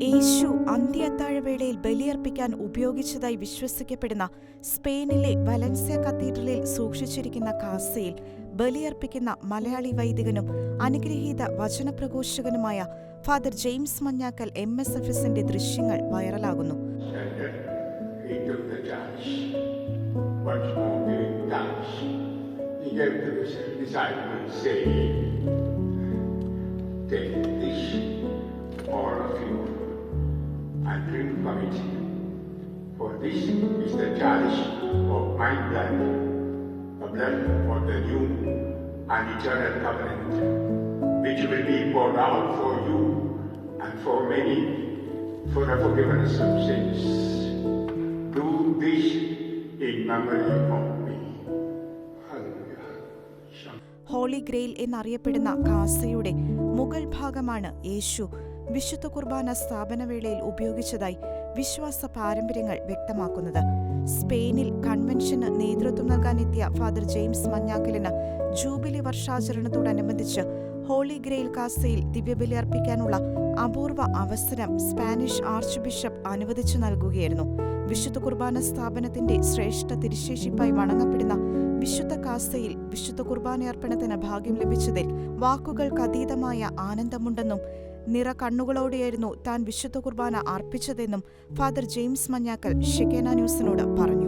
യേശു അന്ത്യത്താഴവേളയിൽ ബലിയർപ്പിക്കാൻ ഉപയോഗിച്ചതായി വിശ്വസിക്കപ്പെടുന്ന സ്പെയിനിലെ വലൻസിയ കത്തീഡ്രലിൽ സൂക്ഷിച്ചിരിക്കുന്ന കാസയിൽ ബലിയർപ്പിക്കുന്ന മലയാളി വൈദികനും അനുഗ്രഹീത വചനപ്രഘോഷകനുമായ ഫാദർ ജെയിംസ് മഞ്ഞാക്കൽ MSFSന്റെ ദൃശ്യങ്ങൾ വൈറലാകുന്നു. And drink from it, for this is the chalice of my blood, the blood of the new and eternal covenant, which will be poured out for you and for many for the forgiveness of sins. Do this in memory of me. Hallelujah. Holy grail എന്നറിയപ്പെടുന്ന കാസയുടെ മുകൾ ഭാഗമാണ് യേശു വിശുദ്ധ കുർബാന സ്ഥാപനവേളയിൽ ഉപയോഗിച്ചതായി വിശ്വാസ പാരമ്പര്യങ്ങൾ വ്യക്തമാക്കുന്നത്. സ്പെയിനിൽ കൺവെൻഷന് നേതൃത്വം നൽകാനെത്തിയ ഫാദർ ജെയിംസ് മഞ്ഞാക്കലിന് ജൂബിലി വർഷാചരണത്തോടനുബന്ധിച്ച് ഹോളി ഗ്രെയിൽ കാസയിൽ ദിവ്യബലി അർപ്പിക്കാനുള്ള അപൂർവ അവസരം സ്പാനിഷ് ആർച്ച് ബിഷപ്പ് അനുവദിച്ചു നൽകുകയായിരുന്നു. വിശുദ്ധ കുർബാന സ്ഥാപനത്തിന്റെ ശ്രേഷ്ഠ തിരുശേഷിപ്പായി വണങ്ങപ്പെടുന്ന വിശുദ്ധ കാസയിൽ വിശുദ്ധ കുർബാനയർപ്പണത്തിന് ഭാഗ്യം ലഭിച്ചതിൽ വാക്കുകൾക്കതീതമായ ആനന്ദമുണ്ടെന്നും നിറ കണ്ണുകളോടെയായിരുന്നു താൻ വിശുദ്ധ കുർബാന അർപ്പിച്ചതെന്നും ഫാദർ ജെയിംസ് മഞ്ഞാക്കൽ ഷെക്കേന ന്യൂസിനോട് പറഞ്ഞു.